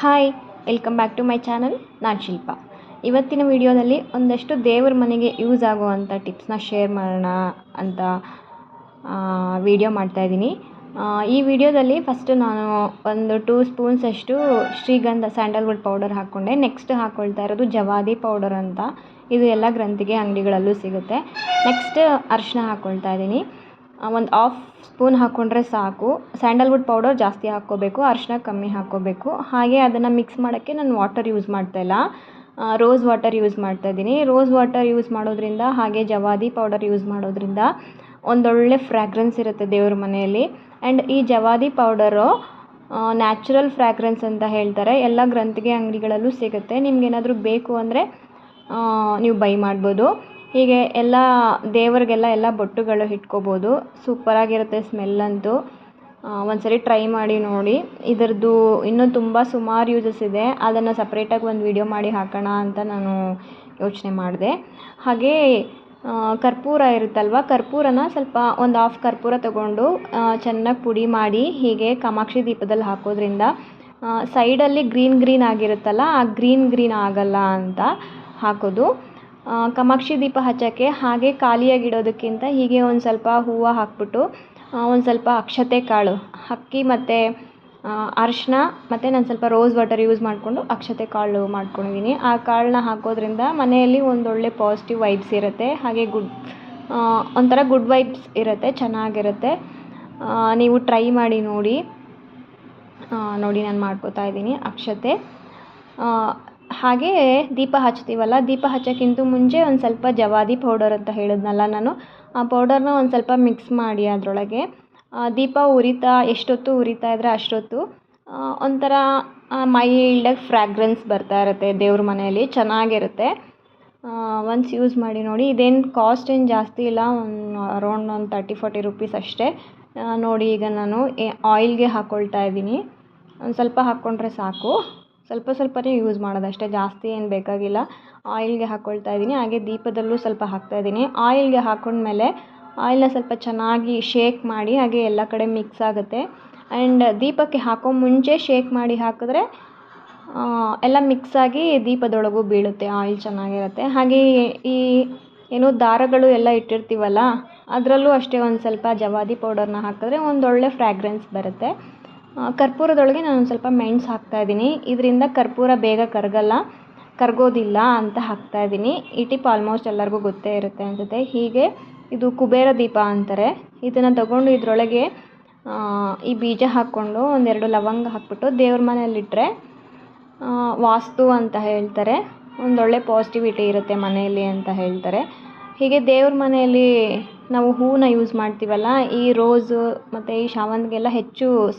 Hi, welcome back to my channel. ನಾನು ಶಿಲ್ಪ. ಇವತ್ತಿನ ವಿಡಿಯೋದಲ್ಲಿ ಒಂದಷ್ಟು ದೇವ್ರ ಮನೆಗೆ ಯೂಸ್ ಆಗುವಂಥ ಟಿಪ್ಸ್ನ ಶೇರ್ ಮಾಡೋಣ ಅಂತ ವಿಡಿಯೋ ಮಾಡ್ತಾಯಿದ್ದೀನಿ. ಈ ವಿಡಿಯೋದಲ್ಲಿ ಫಸ್ಟು ನಾನು ಒಂದು 2 ಸ್ಪೂನ್ಸಷ್ಟು ಶ್ರೀಗಂಧ ಸ್ಯಾಂಡಲ್ವುಡ್ ಪೌಡರ್ ಹಾಕ್ಕೊಂಡೆ. ನೆಕ್ಸ್ಟ್ ಹಾಕ್ಕೊಳ್ತಾ ಇರೋದು ಜವಾದಿ ಪೌಡರ್ ಅಂತ, ಇದು ಎಲ್ಲ ಗ್ರಂಥಿಗೆ ಅಂಗಡಿಗಳಲ್ಲೂ ಸಿಗುತ್ತೆ. ನೆಕ್ಸ್ಟ್ ಅರಿಶಿನ ಹಾಕ್ಕೊಳ್ತಾ ಇದ್ದೀನಿ. ಒಂದು 1/2 ಸ್ಪೂನ್ ಹಾಕ್ಕೊಂಡ್ರೆ ಸಾಕು. ಸ್ಯಾಂಡಲ್ವುಡ್ ಪೌಡರ್ ಜಾಸ್ತಿ ಹಾಕ್ಕೋಬೇಕು, ಅರಿಶಿನ ಕಮ್ಮಿ ಹಾಕ್ಕೋಬೇಕು. ಹಾಗೆ ಅದನ್ನು ಮಿಕ್ಸ್ ಮಾಡೋಕ್ಕೆ ನಾನು ವಾಟರ್ ಯೂಸ್ ಮಾಡ್ತಾಯಿಲ್ಲ, ರೋಸ್ ವಾಟರ್ ಯೂಸ್ ಮಾಡ್ತಾಯಿದ್ದೀನಿ. ರೋಸ್ ವಾಟರ್ ಯೂಸ್ ಮಾಡೋದ್ರಿಂದ ಹಾಗೆ ಜವಾದಿ ಪೌಡರ್ ಯೂಸ್ ಮಾಡೋದ್ರಿಂದ ಒಂದೊಳ್ಳೆ ಫ್ರ್ಯಾಗ್ರೆನ್ಸ್ ಇರುತ್ತೆ ದೇವ್ರ ಮನೆಯಲ್ಲಿ. ಆ್ಯಂಡ್ ಈ ಜವಾದಿ ಪೌಡರು ನ್ಯಾಚುರಲ್ ಫ್ರ್ಯಾಗ್ರೆನ್ಸ್ ಅಂತ ಹೇಳ್ತಾರೆ. ಎಲ್ಲ ಗ್ರಂಥಿಗೆ ಅಂಗಡಿಗಳಲ್ಲೂ ಸಿಗುತ್ತೆ. ನಿಮ್ಗೇನಾದರೂ ಬೇಕು ಅಂದರೆ ನೀವು ಬೈ ಮಾಡ್ಬೋದು. ಹೀಗೆ ಎಲ್ಲ ದೇವರಿಗೆಲ್ಲ ಎಲ್ಲ ಬೊಟ್ಟುಗಳು ಇಟ್ಕೋಬೋದು. ಸೂಪರಾಗಿರುತ್ತೆ ಸ್ಮೆಲ್ಲಂತೂ. ಒಂದ್ಸರಿ ಟ್ರೈ ಮಾಡಿ ನೋಡಿ. ಇದರದ್ದು ಇನ್ನೂ ತುಂಬ ಸುಮಾರು ಯೂಸಸ್ ಇದೆ. ಅದನ್ನು ಸಪ್ರೇಟಾಗಿ ಒಂದು ವಿಡಿಯೋ ಮಾಡಿ ಹಾಕೋಣ ಅಂತ ನಾನು ಯೋಚನೆ ಮಾಡಿದೆ. ಹಾಗೇ ಕರ್ಪೂರ ಇರುತ್ತಲ್ವ, ಕರ್ಪೂರನ ಸ್ವಲ್ಪ ಒಂದು 1/2 ಕರ್ಪೂರ ತೊಗೊಂಡು ಚೆನ್ನಾಗಿ ಪುಡಿ ಮಾಡಿ ಹೀಗೆ ಕಾಮಾಕ್ಷಿ ದೀಪದಲ್ಲಿ ಹಾಕೋದ್ರಿಂದ ಸೈಡಲ್ಲಿ ಗ್ರೀನ್ ಆಗಿರುತ್ತಲ್ಲ, ಆ ಗ್ರೀನ್ ಆಗಲ್ಲ ಅಂತ ಹಾಕೋದು. ಕಾಮಾಕ್ಷಿ ದೀಪ ಹಚ್ಚೋಕ್ಕೆ ಹಾಗೆ ಖಾಲಿಯಾಗಿಡೋದಕ್ಕಿಂತ ಹೀಗೆ ಒಂದು ಸ್ವಲ್ಪ ಹೂವು ಹಾಕ್ಬಿಟ್ಟು ಒಂದು ಸ್ವಲ್ಪ ಅಕ್ಷತೆ ಕಾಳು ಅಕ್ಕಿ ಮತ್ತು ಅರಿಶಿನ ಮತ್ತು ನಾನು ಸ್ವಲ್ಪ ರೋಸ್ ವಾಟರ್ ಯೂಸ್ ಮಾಡಿಕೊಂಡು ಅಕ್ಷತೆ ಕಾಳು ಮಾಡ್ಕೊಂಡಿದ್ದೀನಿ. ಆ ಕಾಳನ್ನ ಹಾಕೋದ್ರಿಂದ ಮನೆಯಲ್ಲಿ ಒಂದೊಳ್ಳೆ ಪಾಸಿಟಿವ್ ವೈಬ್ಸ್ ಇರುತ್ತೆ. ಹಾಗೆ ಒಂಥರ ಗುಡ್ ವೈಬ್ಸ್ ಇರುತ್ತೆ, ಚೆನ್ನಾಗಿರುತ್ತೆ. ನೀವು ಟ್ರೈ ಮಾಡಿ ನೋಡಿ. ನಾನು ಮಾಡ್ಕೋತಾ ಇದ್ದೀನಿ ಅಕ್ಷತೆ. ಹಾಗೇ ದೀಪ ಹಚ್ತೀವಲ್ಲ, ದೀಪ ಹಚ್ಚೋಕ್ಕಿಂತ ಮುಂಚೆ ಒಂದು ಸ್ವಲ್ಪ ಜವಾದಿ ಪೌಡರ್ ಅಂತ ಹೇಳಿದ್ನಲ್ಲ ನಾನು, ಆ ಪೌಡರ್ನ ಒಂದು ಸ್ವಲ್ಪ ಮಿಕ್ಸ್ ಮಾಡಿ ಅದರೊಳಗೆ ದೀಪ ಎಷ್ಟೊತ್ತು ಉರಿತಾ ಇದ್ದರೆ ಅಷ್ಟೊತ್ತು ಒಂಥರ ಮೈಲ್ಡಾಗಿ ಫ್ರ್ಯಾಗ್ರೆನ್ಸ್ ಬರ್ತಾ ಇರುತ್ತೆ ದೇವ್ರ ಮನೆಯಲ್ಲಿ, ಚೆನ್ನಾಗಿರುತ್ತೆ. ಒನ್ಸ್ ಯೂಸ್ ಮಾಡಿ ನೋಡಿ. ಇದೇನು ಕಾಸ್ಟ್ ಏನು ಜಾಸ್ತಿ ಇಲ್ಲ, ಅರೌಂಡ್ ಒಂದು 30-40 ರುಪೀಸ್ ಅಷ್ಟೇ. ನೋಡಿ, ಈಗ ನಾನು ಆಯಿಲ್ಗೆ ಹಾಕ್ಕೊಳ್ತಾ ಇದ್ದೀನಿ. ಒಂದು ಸ್ವಲ್ಪ ಹಾಕ್ಕೊಂಡ್ರೆ ಸಾಕು. ಸ್ವಲ್ಪನೇ ಯೂಸ್ ಮಾಡೋದಷ್ಟೇ, ಜಾಸ್ತಿ ಏನು ಬೇಕಾಗಿಲ್ಲ. ಆಯಿಲ್ಗೆ ಹಾಕ್ಕೊಳ್ತಾ ಇದ್ದೀನಿ. ಹಾಗೆ ದೀಪದಲ್ಲೂ ಸ್ವಲ್ಪ ಹಾಕ್ತಾಯಿದ್ದೀನಿ. ಆಯಿಲ್ಗೆ ಹಾಕ್ಕೊಂಡ್ಮೇಲೆ ಆಯಿಲ್ನ ಸ್ವಲ್ಪ ಚೆನ್ನಾಗಿ ಶೇಕ್ ಮಾಡಿ ಹಾಗೆ ಎಲ್ಲ ಕಡೆ ಮಿಕ್ಸ್ ಆಗುತ್ತೆ. ಆ್ಯಂಡ್ ದೀಪಕ್ಕೆ ಹಾಕೋ ಮುಂಚೆ ಶೇಕ್ ಮಾಡಿ ಹಾಕಿದ್ರೆ ಎಲ್ಲ ಮಿಕ್ಸಾಗಿ ದೀಪದೊಳಗೂ ಬೀಳುತ್ತೆ, ಆಯಿಲ್ ಚೆನ್ನಾಗಿರುತ್ತೆ. ಹಾಗೆ ಈ ದಾರಗಳು ಎಲ್ಲ ಇಟ್ಟಿರ್ತೀವಲ್ಲ, ಅದರಲ್ಲೂ ಅಷ್ಟೇ ಒಂದು ಸ್ವಲ್ಪ ಜವಾದಿ ಪೌಡರ್ನ ಹಾಕಿದ್ರೆ ಒಂದೊಳ್ಳೆ ಫ್ರ್ಯಾಗ್ರೆನ್ಸ್ ಬರುತ್ತೆ. ಕರ್ಪೂರದೊಳಗೆ ನಾನು ಸ್ವಲ್ಪ ಮೆಣಸು ಹಾಕ್ತಾಯಿದ್ದೀನಿ. ಇದರಿಂದ ಕರ್ಪೂರ ಬೇಗ ಕರಗೋದಿಲ್ಲ ಅಂತ ಹಾಕ್ತಾಯಿದ್ದೀನಿ. ಈ ಟಿಪ್ ಆಲ್ಮೋಸ್ಟ್ ಎಲ್ಲರಿಗೂ ಗೊತ್ತೇ ಇರುತ್ತೆ ಅನಿಸುತ್ತೆ. ಹೀಗೆ ಇದು ಕುಬೇರ ದೀಪ ಅಂತಾರೆ. ಇದನ್ನು ತಗೊಂಡು ಇದರೊಳಗೆ ಈ ಬೀಜ ಹಾಕ್ಕೊಂಡು 1-2 ಲವಂಗ ಹಾಕ್ಬಿಟ್ಟು ದೇವ್ರ ಮನೆಯಲ್ಲಿಟ್ಟರೆ ವಾಸ್ತು ಅಂತ ಹೇಳ್ತಾರೆ, ಒಂದೊಳ್ಳೆ ಪಾಸಿಟಿವಿಟಿ ಇರುತ್ತೆ ಮನೆಯಲ್ಲಿ ಅಂತ ಹೇಳ್ತಾರೆ. ಹೀಗೆ ದೇವ್ರ ಮನೆಯಲ್ಲಿ ನಾವು ಹೂವನ್ನ ಯೂಸ್ ಮಾಡ್ತೀವಲ್ಲ, ಈ ರೋಸು ಮತ್ತು ಈ ಶಾವಂತಿಗೆಲ್ಲ ಹೆಚ್ಚು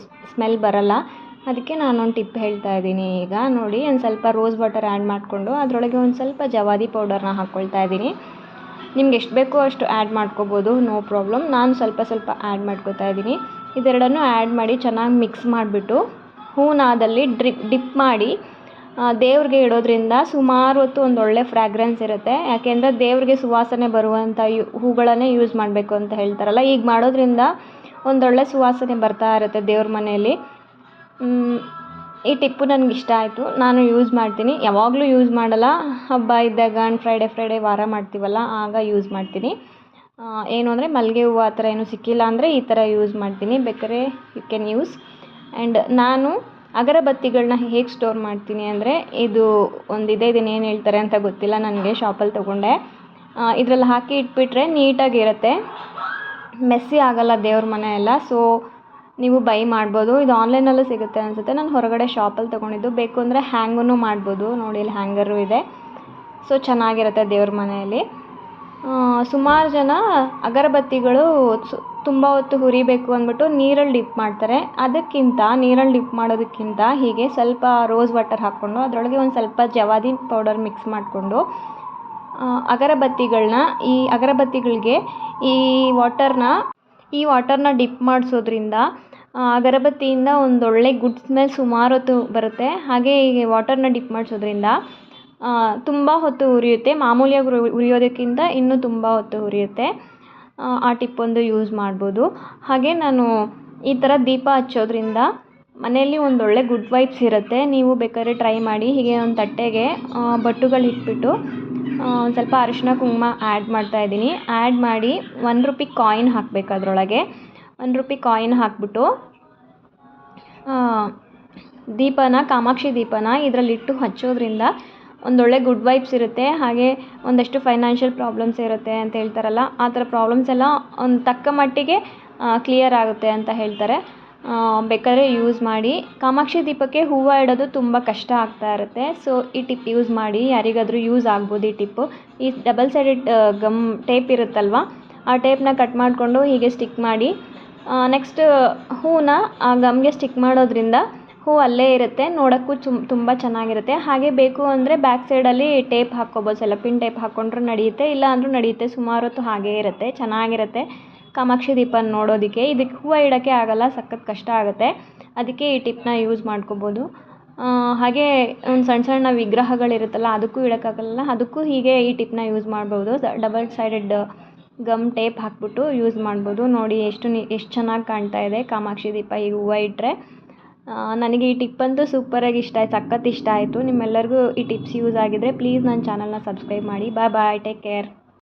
ಸ್ಮೆಲ್ ಬರಲ್ಲ. ಅದಕ್ಕೆ ನಾನೊಂದು ಟಿಪ್ ಹೇಳ್ತಾ ಇದ್ದೀನಿ. ಈಗ ನೋಡಿ, ಒಂದು ಸ್ವಲ್ಪ ರೋಸ್ ವಾಟರ್ ಆ್ಯಡ್ ಮಾಡಿಕೊಂಡು ಅದರೊಳಗೆ ಒಂದು ಸ್ವಲ್ಪ ಜವಾದಿ ಪೌಡರ್ನ ಹಾಕ್ಕೊಳ್ತಾ ಇದ್ದೀನಿ. ನಿಮ್ಗೆ ಎಷ್ಟು ಬೇಕೋ ಅಷ್ಟು ಆ್ಯಡ್ ಮಾಡ್ಕೋಬೋದು, ನೋ ಪ್ರಾಬ್ಲಮ್. ನಾನು ಸ್ವಲ್ಪ ಆ್ಯಡ್ ಮಾಡ್ಕೋತಾ ಇದ್ದೀನಿ. ಇದೆರಡನ್ನೂ ಆ್ಯಡ್ ಮಾಡಿ ಚೆನ್ನಾಗಿ ಮಿಕ್ಸ್ ಮಾಡಿಬಿಟ್ಟು ಹೂನಾದಲ್ಲಿ ಡಿಪ್ ಮಾಡಿ ದೇವ್ರಿಗೆ ಇಡೋದ್ರಿಂದ ಸುಮಾರು ಹೊತ್ತು ಒಂದೊಳ್ಳೆ ಫ್ರ್ಯಾಗ್ರೆನ್ಸ್ ಇರುತ್ತೆ. ಯಾಕೆಂದರೆ ದೇವ್ರಿಗೆ ಸುವಾಸನೆ ಬರುವಂಥ ಹೂಗಳನ್ನೇ ಯೂಸ್ ಮಾಡಬೇಕು ಅಂತ ಹೇಳ್ತಾರಲ್ಲ, ಈಗ ಮಾಡೋದ್ರಿಂದ ಒಂದೊಳ್ಳೆ ಸುವಾಸನೆ ಬರ್ತಾ ಇರುತ್ತೆ ದೇವ್ರ ಮನೆಯಲ್ಲಿ. ಈ ಟಿಪ್ಪು ನನಗೆ ಇಷ್ಟ ಆಯಿತು, ನಾನು ಯೂಸ್ ಮಾಡ್ತೀನಿ. ಯಾವಾಗಲೂ ಯೂಸ್ ಮಾಡಲ್ಲ, ಹಬ್ಬ ಇದ್ದಾಗ ಫ್ರೈಡೆ ವಾರ ಮಾಡ್ತೀವಲ್ಲ ಆಗ ಯೂಸ್ ಮಾಡ್ತೀನಿ. ಏನು ಅಂದರೆ ಮಲ್ಲಿಗೆ ಹೂವು ಆ ಥರ ಏನೂ ಸಿಕ್ಕಿಲ್ಲ ಅಂದರೆ ಈ ಥರ ಯೂಸ್ ಮಾಡ್ತೀನಿ. ಬೇಕಾದ್ರೆ ಯು ಕ್ಯಾನ್ ಯೂಸ್. ಆ್ಯಂಡ್ ನಾನು ಅಗರಬತ್ತಿಗಳನ್ನ ಹೇಗೆ ಸ್ಟೋರ್ ಮಾಡ್ತೀನಿ ಅಂದರೆ, ಇದು ಒಂದಿದೆ, ಇದನ್ನೇನು ಹೇಳ್ತಾರೆ ಅಂತ ಗೊತ್ತಿಲ್ಲ ನನಗೆ, ಶಾಪಲ್ಲಿ ತೊಗೊಂಡೆ. ಇದರಲ್ಲಿ ಹಾಕಿ ಇಟ್ಬಿಟ್ರೆ ನೀಟಾಗಿರುತ್ತೆ, ಮೆಸ್ಸಿ ಆಗೋಲ್ಲ ದೇವ್ರ ಮನೆ ಎಲ್ಲ. ಸೊ ನೀವು ಬೈ ಮಾಡ್ಬೋದು. ಇದು ಆನ್ಲೈನಲ್ಲೂ ಸಿಗುತ್ತೆ ಅನಿಸುತ್ತೆ. ನಾನು ಹೊರಗಡೆ ಶಾಪಲ್ಲಿ ತೊಗೊಂಡಿದ್ದು. ಬೇಕು ಅಂದರೆ ಹ್ಯಾಂಗೂ ಮಾಡ್ಬೋದು. ನೋಡಿ, ಇಲ್ಲಿ ಹ್ಯಾಂಗರು ಇದೆ. ಸೊ ಚೆನ್ನಾಗಿರುತ್ತೆ ದೇವ್ರ ಮನೆಯಲ್ಲಿ. ಸುಮಾರು ಜನ ಅಗರಬತ್ತಿಗಳು ತುಂಬ ಹೊತ್ತು ಹುರಿಬೇಕು ಅಂದ್ಬಿಟ್ಟು ನೀರಲ್ಲಿ ಡಿಪ್ ಮಾಡ್ತಾರೆ. ನೀರಲ್ಲಿ ಡಿಪ್ ಮಾಡೋದಕ್ಕಿಂತ ಹೀಗೆ ಸ್ವಲ್ಪ ರೋಸ್ ವಾಟರ್ ಹಾಕ್ಕೊಂಡು ಅದರೊಳಗೆ ಒಂದು ಸ್ವಲ್ಪ ಜವಾದಿ ಪೌಡರ್ ಮಿಕ್ಸ್ ಮಾಡಿಕೊಂಡು ಅಗರಬತ್ತಿಗಳಿಗೆ ಈ ವಾಟರ್ನ ಡಿಪ್ ಮಾಡಿಸೋದ್ರಿಂದ ಅಗರಬತ್ತಿಯಿಂದ ಒಂದೊಳ್ಳೆ ಗುಡ್ ಸ್ಮೆಲ್ ಸುಮಾರು ಹೊತ್ತು ಬರುತ್ತೆ. ಹಾಗೆ ಈ ವಾಟರ್ನ ಡಿಪ್ ಮಾಡಿಸೋದ್ರಿಂದ ತುಂಬ ಹೊತ್ತು ಉರಿಯುತ್ತೆ. ಮಾಮೂಲಿಯಾಗಿ ಉರಿಯೋದಕ್ಕಿಂತ ಇನ್ನೂ ತುಂಬ ಹೊತ್ತು ಉರಿಯುತ್ತೆ. ಆ ಟಿಪ್ಪೊಂದು ಯೂಸ್ ಮಾಡ್ಬೋದು. ಹಾಗೆ ನಾನು ಈ ಥರ ದೀಪ ಹಚ್ಚೋದ್ರಿಂದ ಮನೆಯಲ್ಲಿ ಒಂದೊಳ್ಳೆ ಗುಡ್ ವೈಬ್ಸ್ ಇರುತ್ತೆ. ನೀವು ಬೇಕಾದ್ರೆ ಟ್ರೈ ಮಾಡಿ. ಹೀಗೆ ಒಂದು ತಟ್ಟೆಗೆ ಬಟ್ಟುಗಳು ಇಟ್ಬಿಟ್ಟು ಒಂದು ಸ್ವಲ್ಪ ಅರಿಶಿನ ಕುಂಕುಮ ಆ್ಯಡ್ ಮಾಡ್ತಾಯಿದ್ದೀನಿ. ಆ್ಯಡ್ ಮಾಡಿ ₹1 ಕಾಯಿನ್ ಹಾಕಬೇಕು ಅದರೊಳಗೆ. ₹1 ಕಾಯಿನ್ ಹಾಕ್ಬಿಟ್ಟು ಕಾಮಾಕ್ಷಿ ದೀಪನ ಇದರಲ್ಲಿಟ್ಟು ಹಚ್ಚೋದ್ರಿಂದ ಒಂದೊಳ್ಳೆ ಗುಡ್ ವೈಬ್ಸ್ ಇರುತ್ತೆ. ಹಾಗೆ ಒಂದಷ್ಟು ಫೈನಾನ್ಷಿಯಲ್ ಪ್ರಾಬ್ಲಮ್ಸ್ ಇರುತ್ತೆ ಅಂತ ಹೇಳ್ತಾರಲ್ಲ, ಆ ಥರ ಪ್ರಾಬ್ಲಮ್ಸ್ ಎಲ್ಲ ಒಂದು ತಕ್ಕ ಮಟ್ಟಿಗೆ ಕ್ಲಿಯರ್ ಆಗುತ್ತೆ ಅಂತ ಹೇಳ್ತಾರೆ. ಬೇಕಾದ್ರೆ ಯೂಸ್ ಮಾಡಿ. ಕಾಮಾಕ್ಷಿ ದೀಪಕ್ಕೆ ಹೂವು ಇಡೋದು ತುಂಬ ಕಷ್ಟ ಆಗ್ತಾ ಇರುತ್ತೆ. ಸೊ ಈ ಟಿಪ್ ಯೂಸ್ ಮಾಡಿ, ಯಾರಿಗಾದರೂ ಯೂಸ್ ಆಗ್ಬೋದು ಈ ಟಿಪ್ಪು. ಈ ಡಬಲ್ ಸೈಡೆಡ್ ಗಮ್ ಟೇಪ್ ಇರುತ್ತಲ್ವ, ಆ ಟೇಪ್ನ ಕಟ್ ಮಾಡಿಕೊಂಡು ಹೀಗೆ ಸ್ಟಿಕ್ ಮಾಡಿ. ನೆಕ್ಸ್ಟ್ ಹೂವನ್ನ ಆ ಗಮ್ಗೆ ಸ್ಟಿಕ್ ಮಾಡೋದ್ರಿಂದ ಹೂವು ಅಲ್ಲೇ ಇರುತ್ತೆ, ನೋಡೋಕ್ಕೂ ತುಂಬ ಚೆನ್ನಾಗಿರುತ್ತೆ. ಹಾಗೆ ಬೇಕು ಅಂದರೆ ಬ್ಯಾಕ್ ಸೈಡಲ್ಲಿ ಟೇಪ್ ಹಾಕ್ಕೋಬೋದು, ಸೆಲೋಪಿನ್ ಟೇಪ್ ಹಾಕ್ಕೊಂಡ್ರೂ ನಡೆಯುತ್ತೆ, ಇಲ್ಲ ಅಂದರೂ ನಡೆಯುತ್ತೆ. ಸುಮಾರು ಹೊತ್ತು ಹಾಗೇ ಇರುತ್ತೆ, ಚೆನ್ನಾಗಿರುತ್ತೆ ಕಾಮಾಕ್ಷಿ ದೀಪನ ನೋಡೋದಕ್ಕೆ. ಇದಕ್ಕೆ ಹೂವು ಇಡೋಕ್ಕೆ ಆಗೋಲ್ಲ, ಸಖತ್ ಕಷ್ಟ ಆಗುತ್ತೆ. ಅದಕ್ಕೆ ಈ ಟಿಪ್ನ ಯೂಸ್ ಮಾಡ್ಕೋಬೋದು. ಹಾಗೆ ಒಂದು ಸಣ್ಣ ಸಣ್ಣ ವಿಗ್ರಹಗಳಿರುತ್ತಲ್ಲ, ಅದಕ್ಕೂ ಇಡೋಕ್ಕಾಗಲ್ಲ, ಅದಕ್ಕೂ ಹೀಗೆ ಈ ಟಿಪ್ನ ಯೂಸ್ ಮಾಡ್ಬೋದು. ಡಬಲ್ ಸೈಡೆಡ್ ಗಮ್ ಟೇಪ್ ಹಾಕ್ಬಿಟ್ಟು ಯೂಸ್ ಮಾಡ್ಬೋದು. ನೋಡಿ ಎಷ್ಟು ಚೆನ್ನಾಗಿ ಕಾಣ್ತಾ ಇದೆ ಕಾಮಾಕ್ಷಿ ದೀಪ ಈಗ ಹೂವು ಇಟ್ಟರೆ. ನನಗೆ ಈ ಟಿಪ್ ಅಂತೂ ಸೂಪರಾಗಿ ಇಷ್ಟ ಆಯ್ತು, ಸಖತ್ ಇಷ್ಟ ಆಯಿತು. ನಿಮ್ಮೆಲ್ಲರಿಗೂ ಈ ಟಿಪ್ಸ್ ಯೂಸ್ ಆಗಿದ್ದರೆ ಪ್ಲೀಸ್ ನನ್ನ ಚಾನಲ್ನ ಸಬ್ಸ್ಕ್ರೈಬ್ ಮಾಡಿ. Bye take care.